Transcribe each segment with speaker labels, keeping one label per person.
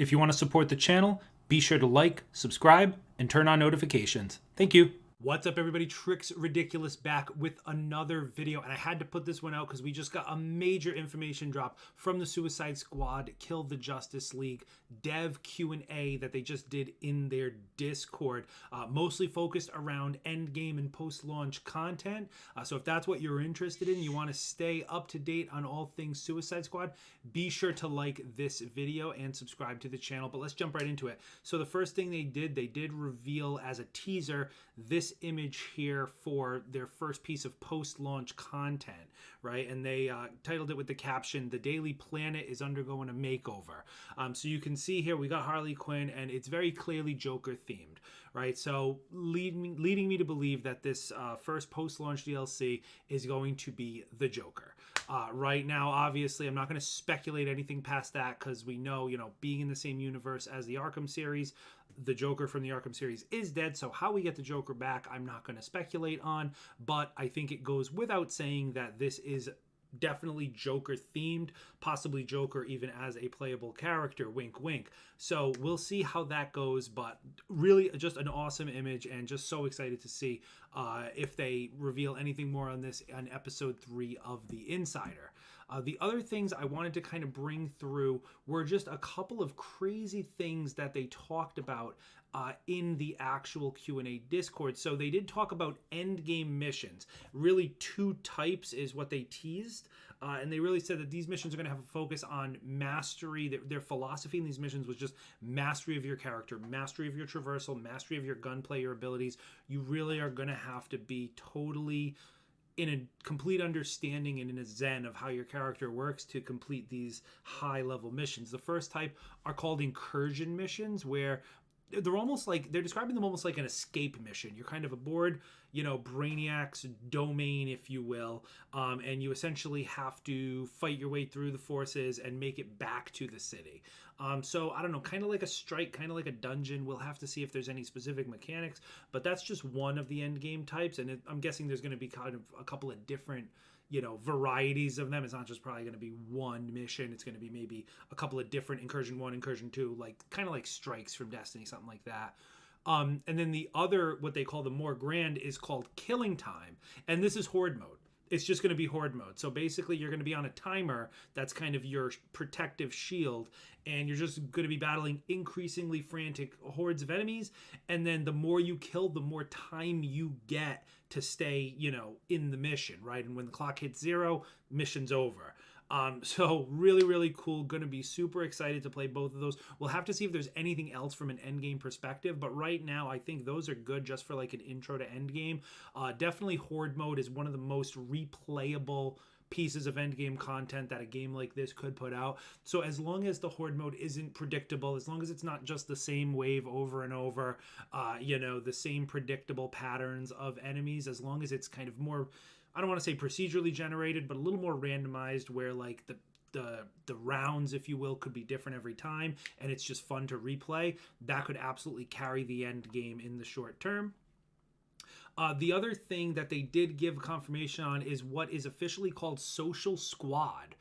Speaker 1: If you want to support the channel, be sure to like, subscribe, and turn on notifications. Thank you. What's up, everybody? Tricks Ridiculous back with another video, and I had to put this one out because we just got a major information drop from the Suicide Squad Kill the Justice League dev Q&A that they just did in their Discord, mostly focused around endgame and post-launch content. So if that's what you're interested in, you want to stay up to date on all things Suicide Squad, be sure to like this video and subscribe to the channel. But let's jump right into it. So the first thing they did reveal as a teaser this image here for their first piece of post-launch content, right? And they titled it with the caption, "The Daily Planet is undergoing a makeover." So you can see here we got Harley Quinn, and it's very clearly Joker themed, right? So leading me to believe that this first post-launch DLC is going to be the Joker. Right now, obviously, I'm not going to speculate anything past that because we know, being in the same universe as the Arkham series, the Joker from the Arkham series is dead. So how we get the Joker back, I'm not going to speculate on, but I think it goes without saying that this is definitely Joker themed, possibly Joker even as a playable character, wink wink. So we'll see how that goes, but really just an awesome image, and just so excited to see if they reveal anything more on this on episode 3 of The Insider. The other things I wanted to kind of bring through were just a couple of crazy things that they talked about in the actual Q&A Discord. So they did talk about endgame missions. Really, 2 types is what they teased. And they really said that these missions are going to have a focus on mastery. Their philosophy in these missions was just mastery of your character, mastery of your traversal, mastery of your gunplay, your abilities. You really are going to have to be totally in a complete understanding and in a zen of how your character works to complete these high-level missions. The first type are called incursion missions, where they're describing them almost like an escape mission. You're kind of aboard, Brainiac's domain, if you will, and you essentially have to fight your way through the forces and make it back to the city. So I don't know, kind of like a strike, kind of like a dungeon. We'll have to see if there's any specific mechanics, but that's just one of the end game types, and I'm guessing there's going to be kind of a couple of different varieties of them. It's not just probably going to be one mission. It's going to be maybe a couple of different incursion 1, incursion 2, like kind of like strikes from Destiny, something like that. And then the other, what they call the more grand, is called killing time. And this is horde mode. It's just going to be horde mode. So basically you're going to be on a timer that's kind of your protective shield, and you're just going to be battling increasingly frantic hordes of enemies. And then the more you kill, the more time you get to stay, in the mission, right? And when the clock hits 0, mission's over. So really, really cool. Going to be super excited to play both of those. We'll have to see if there's anything else from an endgame perspective, but right now I think those are good just for like an intro to endgame. Definitely horde mode is one of the most replayable pieces of endgame content that a game like this could put out. So as long as the horde mode isn't predictable, as long as it's not just the same wave over and over, the same predictable patterns of enemies, as long as it's kind of more, I don't want to say procedurally generated, but a little more randomized, where like the rounds, if you will, could be different every time, and it's just fun to replay, that could absolutely carry the end game in the short term. The other thing that they did give confirmation on is what is officially called Social Squad.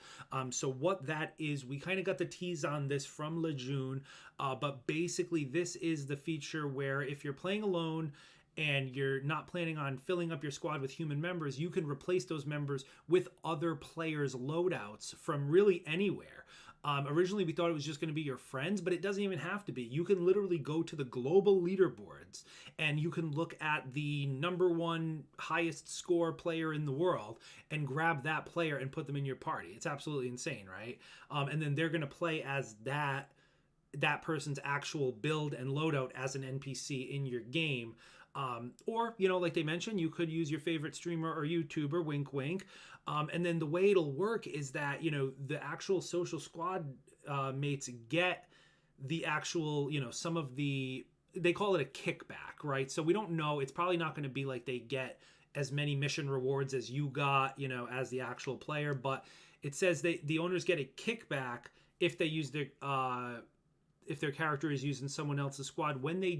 Speaker 1: So what that is, we kind of got the tease on this from Lejeune, but basically this is the feature where if you're playing alone and you're not planning on filling up your squad with human members, you can replace those members with other players' loadouts from really anywhere. Originally, we thought it was just going to be your friends, but it doesn't even have to be. You can literally go to the global leaderboards and you can look at the #1 highest score player in the world and grab that player and put them in your party. It's absolutely insane, right? And then they're going to play as that person's actual build and loadout as an NPC in your game. Or, like they mentioned, you could use your favorite streamer or YouTuber, wink, wink. And then the way it'll work is that, the actual Social Squad mates get the actual, some of they call it a kickback, right? So we don't know. It's probably not going to be like they get as many mission rewards as you got, as the actual player. But it says the owners get a kickback if they use if their character is using someone else's squad. When they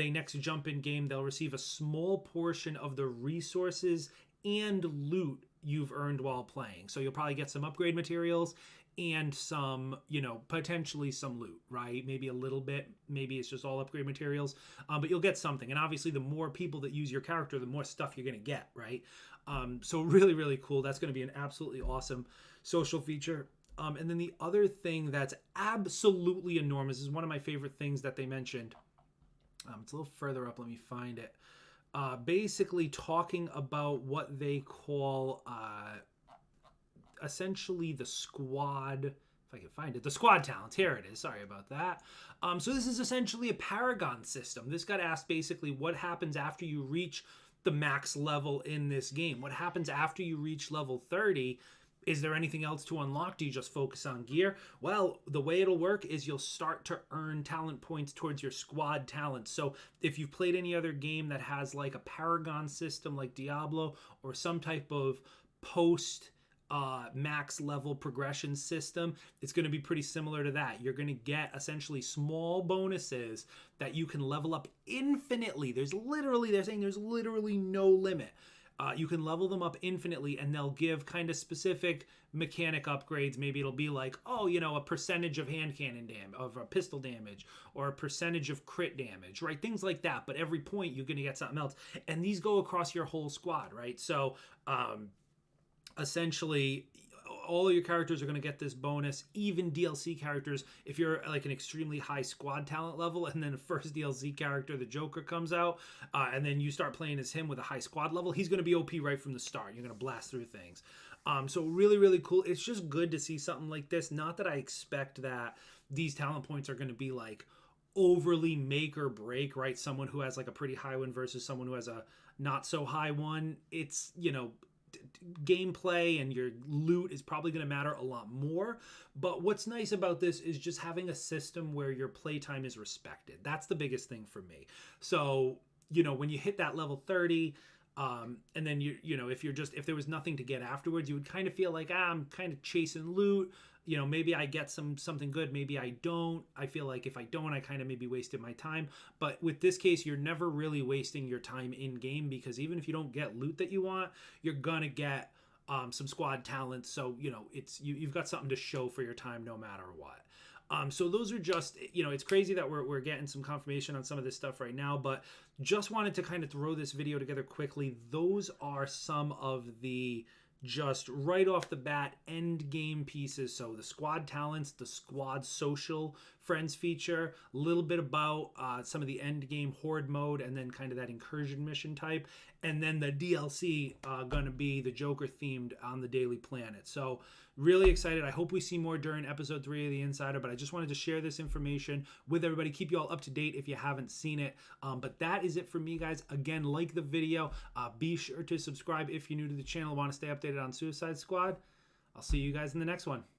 Speaker 1: next jump in game, they'll receive a small portion of the resources and loot you've earned while playing. So you'll probably get some upgrade materials and some, potentially some loot, right? Maybe a little bit, maybe it's just all upgrade materials, but you'll get something. And obviously the more people that use your character, the more stuff you're going to get, right? So really, really cool. That's going to be an absolutely awesome social feature. And then the other thing that's absolutely enormous is one of my favorite things that they mentioned. It's a little further up. Let me find it. Basically talking about what they call essentially the squad, if I can find it, the squad talents. Here it is. Sorry about that. So this is essentially a paragon system. This got asked basically what happens after you reach the max level in this game. What happens after you reach level 30? Is there anything else to unlock? Do you just focus on gear? Well, the way it'll work is you'll start to earn talent points towards your squad talents. So if you've played any other game that has like a paragon system like Diablo or some type of post max level progression system, it's going to be pretty similar to that. You're going to get essentially small bonuses that you can level up infinitely. They're saying there's literally no limit. You can level them up infinitely, and they'll give kind of specific mechanic upgrades. Maybe it'll be like, a percentage of hand cannon damage, of a pistol damage, or a percentage of crit damage, right? Things like that. But every point you're going to get something else. And these go across your whole squad, right? So essentially, all of your characters are going to get this bonus, even DLC characters. If you're like an extremely high squad talent level, and then the first DLC character, the Joker, comes out, and then you start playing as him with a high squad level, he's going to be OP right from the start. You're going to blast through things. So really, really cool. It's just good to see something like this. Not that I expect that these talent points are going to be like overly make or break, right? Someone who has like a pretty high one versus someone who has a not so high one. It's, gameplay and your loot is probably going to matter a lot more. But what's nice about this is just having a system where your playtime is respected. That's the biggest thing for me. So, when you hit that level 30, and then if there was nothing to get afterwards, you would kind of feel like, I'm kind of chasing loot. Maybe I get something good, maybe I don't. I feel like if I don't, I kind of maybe wasted my time. But with this case, you're never really wasting your time in game, because even if you don't get loot that you want, you're gonna get some squad talents. So you've got something to show for your time no matter what. So those are just, it's crazy that we're getting some confirmation on some of this stuff right now, but just wanted to kind of throw this video together quickly. Those are some of the just right off the bat end game pieces. So the squad talents, the squad social friends feature, a little bit about some of the end game horde mode, and then kind of that incursion mission type, and then the DLC gonna be the Joker themed on the Daily Planet. So really excited. I hope we see more during episode 3 of The Insider, but I just wanted to share this information with everybody, keep you all up to date if you haven't seen it. But that is it for me, guys. Again, like the video, be sure to subscribe if you're new to the channel, want to stay updated on Suicide Squad. I'll see you guys in the next one.